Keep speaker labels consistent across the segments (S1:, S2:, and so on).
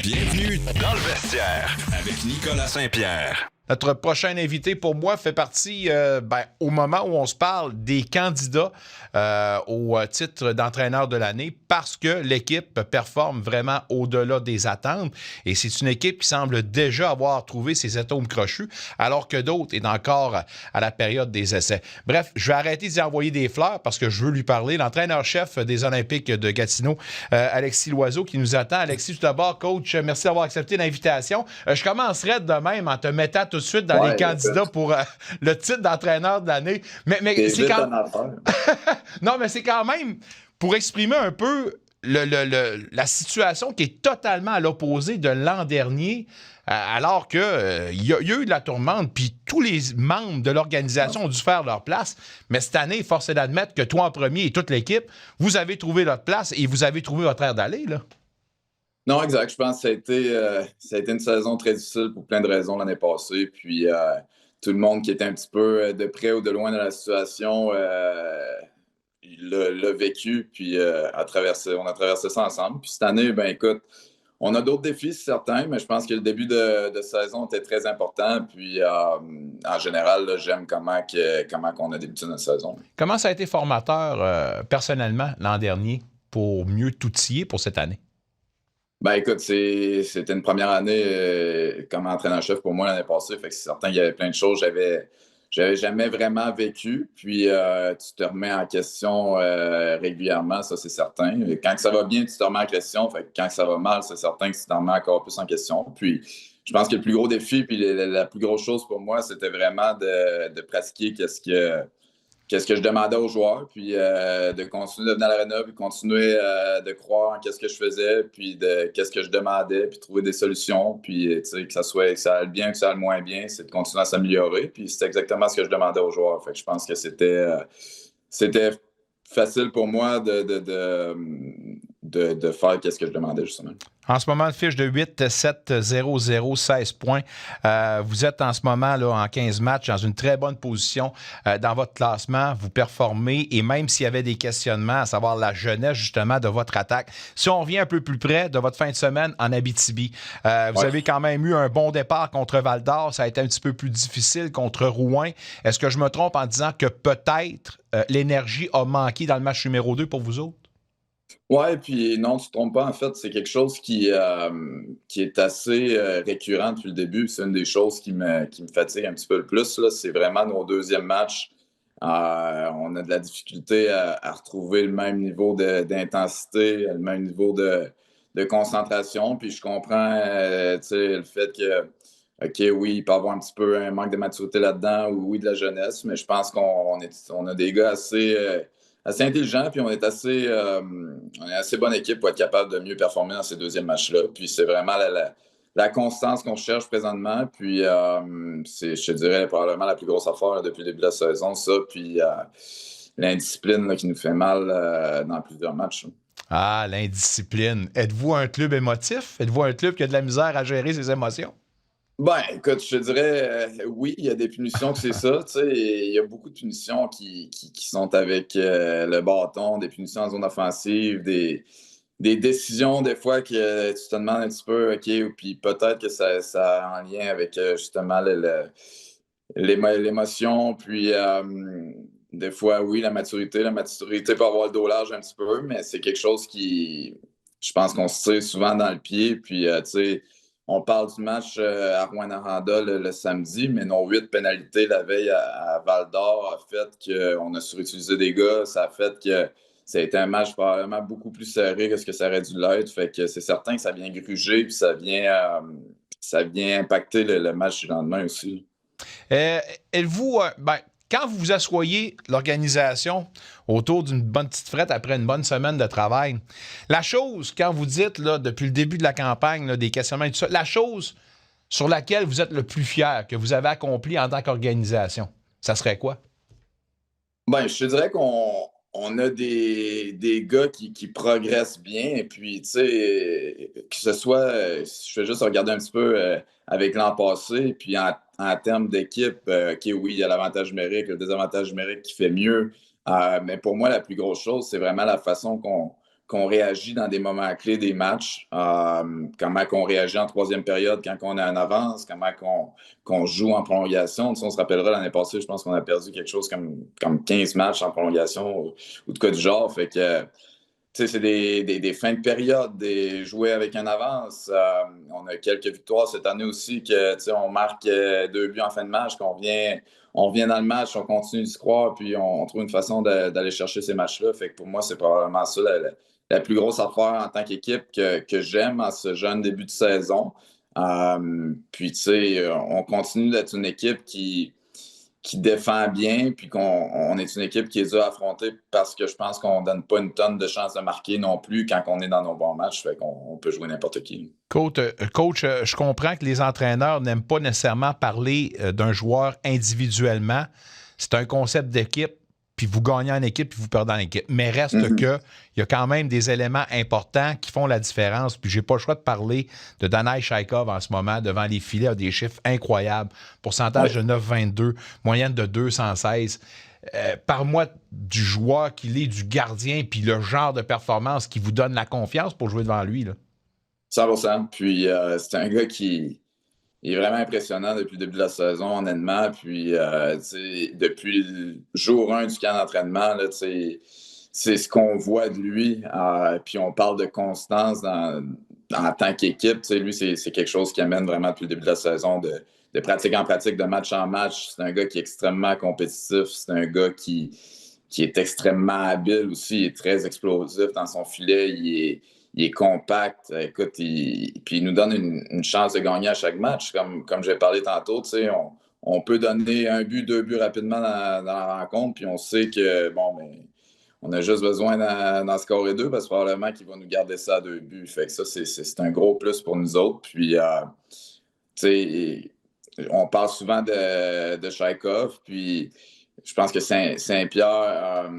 S1: Bienvenue dans le vestiaire avec Nicolas Saint-Pierre.
S2: Notre prochain invité, pour moi, fait partie, au moment où on se parle, des candidats au titre d'entraîneur de l'année parce que l'équipe performe vraiment au-delà des attentes. Et c'est une équipe qui semble déjà avoir trouvé ses atomes crochus, alors que d'autres est encore à la période des essais. Bref, je vais arrêter d'y envoyer des fleurs parce que je veux lui parler. L'entraîneur-chef des Olympiques de Gatineau, Alexis Loiseau, qui nous attend. Alexis, tout d'abord, coach, merci d'avoir accepté l'invitation. Je commencerai de même en te mettant tout de suite dans les candidats pour le titre d'entraîneur de l'année. Mais c'est quand... Non, mais c'est quand même pour exprimer un peu la situation qui est totalement à l'opposé de l'an dernier, alors qu'il y a eu de la tourmente, puis tous les membres de l'organisation ont dû faire leur place. Mais cette année, force est d'admettre que toi en premier et toute l'équipe, vous avez trouvé votre place et vous avez trouvé votre aire d'aller, là.
S3: Non, exact. Je pense que ça a été une saison très difficile pour plein de raisons l'année passée. Puis tout le monde qui était un petit peu de près ou de loin dans la situation il l'a vécu. Puis on a traversé ça ensemble. Puis cette année, ben écoute, on a d'autres défis, c'est certain, mais je pense que le début de saison était très important. Puis en général, là, j'aime comment on a débuté notre saison.
S2: Comment ça a été formateur personnellement l'an dernier pour mieux t'outiller pour cette année?
S3: Ben écoute, c'était une première année comme entraîneur-chef pour moi l'année passée. Fait que c'est certain qu'il y avait plein de choses que j'avais jamais vraiment vécu. Puis tu te remets en question régulièrement, ça c'est certain. Et quand ça va bien, tu te remets en question. Fait que quand ça va mal, c'est certain que tu te remets encore plus en question. Puis je pense que le plus gros défi, puis la plus grosse chose pour moi, c'était vraiment de pratiquer qu'est-ce que je demandais aux joueurs, puis de continuer de venir à l'aréna, puis continuer de croire en qu'est-ce que je faisais, puis de qu'est-ce que je demandais, puis trouver des solutions, puis tu sais, que ça aille bien, que ça aille moins bien, c'est de continuer à s'améliorer, puis c'est exactement ce que je demandais aux joueurs. Fait que je pense que c'était facile pour moi de faire qu'est-ce que je demandais, justement.
S2: En ce moment, une fiche de 8-7-0-0, 16 points. Vous êtes en ce moment là, en 15 matchs dans une très bonne position dans votre classement. Vous performez et même s'il y avait des questionnements, à savoir la jeunesse justement de votre attaque, si on revient un peu plus près de votre fin de semaine en Abitibi, vous avez quand même eu un bon départ contre Val-d'Or. Ça a été un petit peu plus difficile contre Rouyn. Est-ce que je me trompe en disant que peut-être l'énergie a manqué dans le match numéro 2 pour vous autres?
S3: Ouais, puis non, tu ne te trompes pas. En fait, c'est quelque chose qui est assez récurrent depuis le début. C'est une des choses qui me fatigue un petit peu le plus, là. C'est vraiment nos deuxièmes matchs. On a de la difficulté à retrouver le même niveau d'intensité, le même niveau de concentration. Puis je comprends tu sais, le fait que, OK, oui, il peut y avoir un petit peu un manque de maturité là-dedans, ou oui, de la jeunesse, mais je pense qu'on a des gars assez intelligent, puis on est assez bonne équipe pour être capable de mieux performer dans ces deuxièmes matchs-là. Puis c'est vraiment la constance qu'on cherche présentement. Puis c'est, je te dirais, probablement la plus grosse affaire là, depuis le début de la saison, ça. Puis l'indiscipline là, qui nous fait mal dans plusieurs matchs.
S2: Ah, l'indiscipline. Êtes-vous un club émotif? Êtes-vous un club qui a de la misère à gérer ses émotions?
S3: Ben, écoute, je te dirais, oui, il y a des punitions que c'est ça, tu sais, il y a beaucoup de punitions qui sont avec le bâton, des punitions en zone offensive, des décisions des fois que tu te demandes un petit peu, OK, puis peut-être que ça a en lien avec justement l'émotion, puis des fois, oui, la maturité peut avoir le dos large un petit peu, mais c'est quelque chose qui, je pense qu'on se tire souvent dans le pied, puis tu sais, on parle du match à Rouyn-Noranda le samedi, mais nos 8 pénalités la veille à Val-d'Or a fait qu'on a surutilisé des gars. Ça a fait que ça a été un match probablement beaucoup plus serré que ce que ça aurait dû l'être. Fait que c'est certain que ça vient gruger puis ça vient impacter le match du lendemain aussi.
S2: Êtes-vous, quand vous vous asseyez l'organisation autour d'une bonne petite frette après une bonne semaine de travail, la chose, quand vous dites là, depuis le début de la campagne, là, des questionnements et tout ça, la chose sur laquelle vous êtes le plus fier, que vous avez accompli en tant qu'organisation, ça serait quoi?
S3: Ben, je te dirais qu'on a des gars qui progressent bien. Et puis, tu sais, que ce soit, je fais juste regarder un petit peu avec l'an passé, puis en termes d'équipe, OK, oui, il y a l'avantage numérique, le désavantage numérique qui fait mieux. Mais pour moi, la plus grosse chose, c'est vraiment la façon qu'on réagit dans des moments clés des matchs, comment qu'on réagit en troisième période quand on est en avance, comment qu'on joue en prolongation. Tu sais, on se rappellera l'année passée, je pense qu'on a perdu quelque chose comme 15 matchs en prolongation ou de cas du genre. Fait que, tu sais, c'est des fins de période, des jouer avec un avance. On a quelques victoires cette année aussi que, tu sais, on marque 2 buts en fin de match, on revient dans le match, on continue d'y croire, puis on trouve une façon d'aller chercher ces matchs-là. Fait que pour moi, c'est probablement ça la plus grosse affaire en tant qu'équipe que j'aime en ce jeune début de saison. Puis, tu sais, on continue d'être une équipe qui défend bien, puis qu'on est une équipe qui est dure à affronter parce que je pense qu'on ne donne pas une tonne de chances de marquer non plus quand on est dans nos bons matchs. Fait qu'on peut jouer n'importe qui.
S2: Coach, je comprends que les entraîneurs n'aiment pas nécessairement parler d'un joueur individuellement. C'est un concept d'équipe, puis vous gagnez en équipe, puis vous perdez en équipe. Mais reste que il y a quand même des éléments importants qui font la différence. Puis j'ai pas le choix de parler de Danai Shaikov en ce moment devant les filets, a des chiffres incroyables. Pourcentage de 9,22, moyenne de 216. Par-moi du joueur qu'il est, du gardien, puis le genre de performance qui vous donne la confiance pour jouer devant lui, là.
S3: 100%. Puis c'est un gars qui est vraiment impressionnant depuis le début de la saison, honnêtement. Puis depuis le jour 1 du camp d'entraînement, là, c'est ce qu'on voit de lui. Puis on parle de constance en tant qu'équipe. Lui, c'est quelque chose qui amène vraiment depuis le début de la saison de pratique en pratique, de match en match. C'est un gars qui est extrêmement compétitif. C'est un gars qui est extrêmement habile aussi. Il est très explosif dans son filet. Il est compact. Écoute, puis il nous donne une chance de gagner à chaque match. Comme j'ai parlé tantôt, on peut donner 1 but, 2 buts rapidement dans la rencontre, puis on sait que, bon, mais on a juste besoin d'en scorer 2 parce que probablement qu'il va nous garder ça à 2 buts. Fait que ça, c'est un gros plus pour nous autres. Puis, on parle souvent de Shaikov, puis je pense que Saint-Pierre,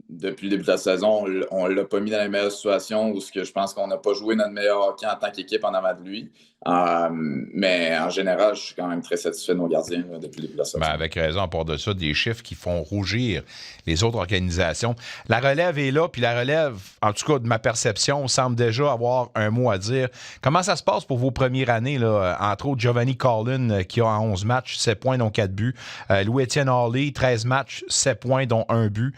S3: depuis le début de la saison, on ne l'a pas mis dans la meilleure situation où je pense qu'on n'a pas joué notre meilleur hockey en tant qu'équipe en avant de lui. Mais en général, je suis quand même très satisfait de nos gardiens là, depuis le début de la saison.
S2: Avec raison, à part de ça, des chiffres qui font rougir les autres organisations. La relève est là, puis la relève, en tout cas de ma perception, semble déjà avoir un mot à dire. Comment ça se passe pour vos premières années, là? Entre autres, Giovanni Carlin, qui a en 11 matchs, 7 points, dont 4 buts. Louis-Étienne Hawley, 13 matchs, 7 points, dont 1 but.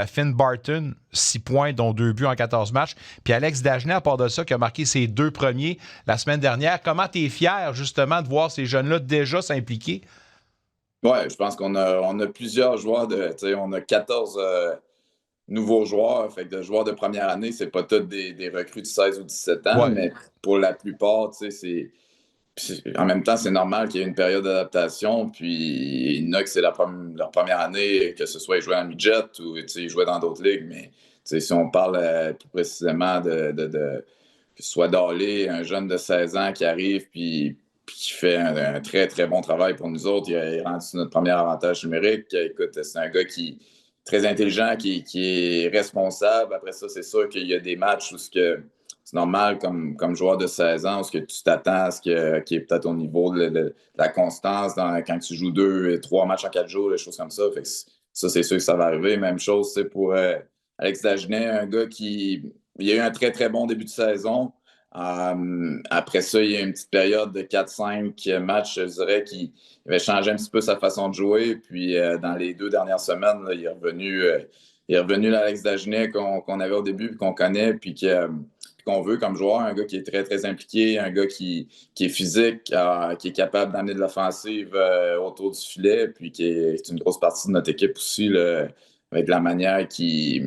S2: Finn Barton, 6 points, dont 2 buts en 14 matchs. Puis Alex Dagenet, à part de ça, qui a marqué ses 2 premiers la semaine dernière. Comment tu es fier, justement, de voir ces jeunes-là déjà s'impliquer?
S3: Oui, je pense qu'on a plusieurs joueurs. On a 14 nouveaux joueurs. Fait que de joueurs de première année, c'est pas tous des recrues de 16 ou 17 ans, mais pour la plupart, en même temps, c'est normal qu'il y ait une période d'adaptation. Puis il y en a que c'est leur première année, que ce soit ils jouaient en midget ou ils jouaient dans d'autres ligues. Mais si on parle plus précisément que ce soit Dawley, un jeune de 16 ans qui arrive puis qui fait un très, très bon travail pour nous autres. Il est rendu notre premier avantage numérique. Écoute, c'est un gars qui est très intelligent, qui est responsable. Après ça, c'est sûr qu'il y a des matchs où c'est normal comme joueur de 16 ans, où ce que tu t'attends à ce qui est peut-être au niveau de la constance quand tu joues 2 et 3 matchs en 4 jours, des choses comme ça. Fait que ça, c'est sûr que ça va arriver. Même chose, c'est pour Alex Dagenet, un gars il a eu un très, très bon début de saison. Après ça, il y a une petite période de 4-5 matchs, je dirais, qui avait changé un petit peu sa façon de jouer. Puis dans les 2 dernières semaines, là, il est revenu l'Alex Dagenet qu'on avait au début, puis qu'on connaît, puis qu'on veut comme joueur, un gars qui est très, très impliqué, un gars qui est physique, qui est capable d'amener de l'offensive autour du filet, puis qui est une grosse partie de notre équipe aussi, là, avec la manière qui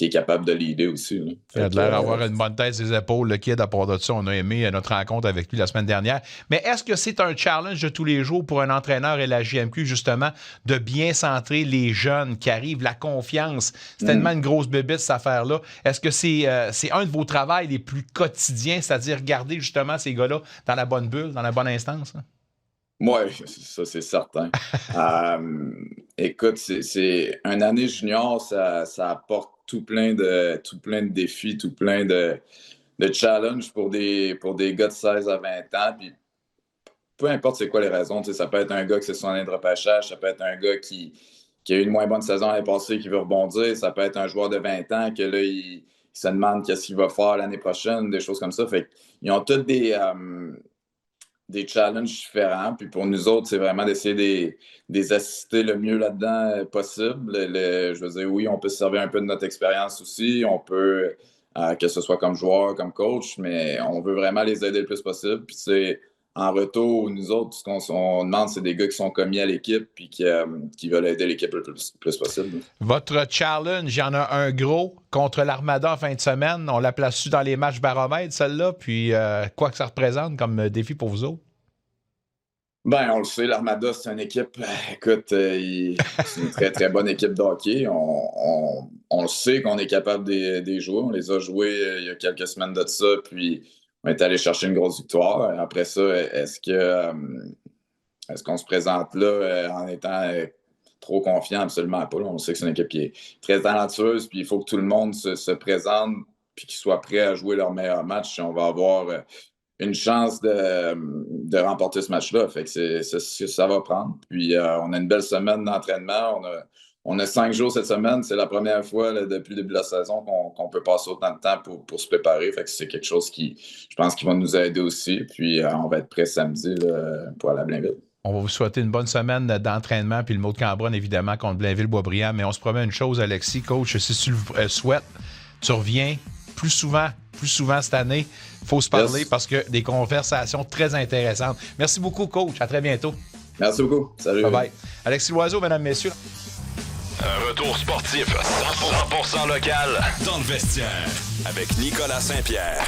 S3: est capable de leader aussi. Là.
S2: Il a l'air d'avoir une bonne tête sur les épaules, le kid. À part de ça, on a aimé notre rencontre avec lui la semaine dernière. Mais est-ce que c'est un challenge de tous les jours pour un entraîneur et la JMQ, justement, de bien centrer les jeunes qui arrivent, la confiance? C'est tellement une grosse bébête, cette affaire-là. Est-ce que c'est un de vos travails les plus quotidiens, c'est-à-dire garder justement ces gars-là dans la bonne bulle, dans la bonne instance?
S3: Oui, ça, c'est certain. Écoute, c'est une année junior, ça apporte tout plein de défis, tout plein de challenges pour des gars de 16 à 20 ans. Puis peu importe c'est quoi les raisons, ça peut être un gars qui c'est son année de repêchage, ça peut être un gars qui a eu une moins bonne saison l'année passée qui veut rebondir, ça peut être un joueur de 20 ans que là, il se demandent qu'est-ce qu'il va faire l'année prochaine, des choses comme ça. Fait qu'ils ont tous des challenges différents. Puis pour nous autres, c'est vraiment d'essayer de assister le mieux là-dedans possible. Je veux dire, oui, on peut se servir un peu de notre expérience aussi. On peut, que ce soit comme joueur, comme coach, mais on veut vraiment les aider le plus possible. Puis c'est en retour, nous autres, ce qu'on demande, c'est des gars qui sont commis à l'équipe puis qui veulent aider l'équipe le plus possible.
S2: Votre challenge, il y en a un gros contre l'Armada en fin de semaine. On la place-tu dans les matchs baromètres, celle-là? Puis quoi que ça représente comme défi pour vous autres?
S3: Ben, on le sait, l'Armada, c'est une équipe, écoute, c'est une très, très bonne équipe de hockey. On le sait qu'on est capable de jouer. On les a joués il y a quelques semaines de ça, puis on est allé chercher une grosse victoire. Après ça, est-ce qu'on se présente là en étant trop confiant? Absolument pas. On sait que c'est une équipe qui est très talentueuse, puis il faut que tout le monde se présente puis qu'ils soient prêts à jouer leur meilleur match si on va avoir une chance de remporter ce match-là. Fait que c'est ce que ça va prendre. Puis on a une belle semaine d'entraînement. On a 5 jours cette semaine. C'est la première fois là, depuis le début de la saison qu'on peut passer autant de temps pour se préparer. Fait que c'est quelque chose qui, je pense, qui va nous aider aussi. Puis on va être prêts samedi là, pour aller à Blainville.
S2: On va vous souhaiter une bonne semaine d'entraînement, puis le mot de Cambronne, évidemment, contre Blainville-Boisbriand. Mais on se promet une chose, Alexis, coach, si tu le souhaites, tu reviens plus souvent cette année. Il faut se parler parce que des conversations très intéressantes. Merci beaucoup, coach. À très bientôt.
S3: Merci beaucoup. Salut.
S2: Bye-bye. Alexis Loiseau, mesdames, messieurs.
S1: Un retour sportif 100% local dans le vestiaire avec Nicolas Saint-Pierre.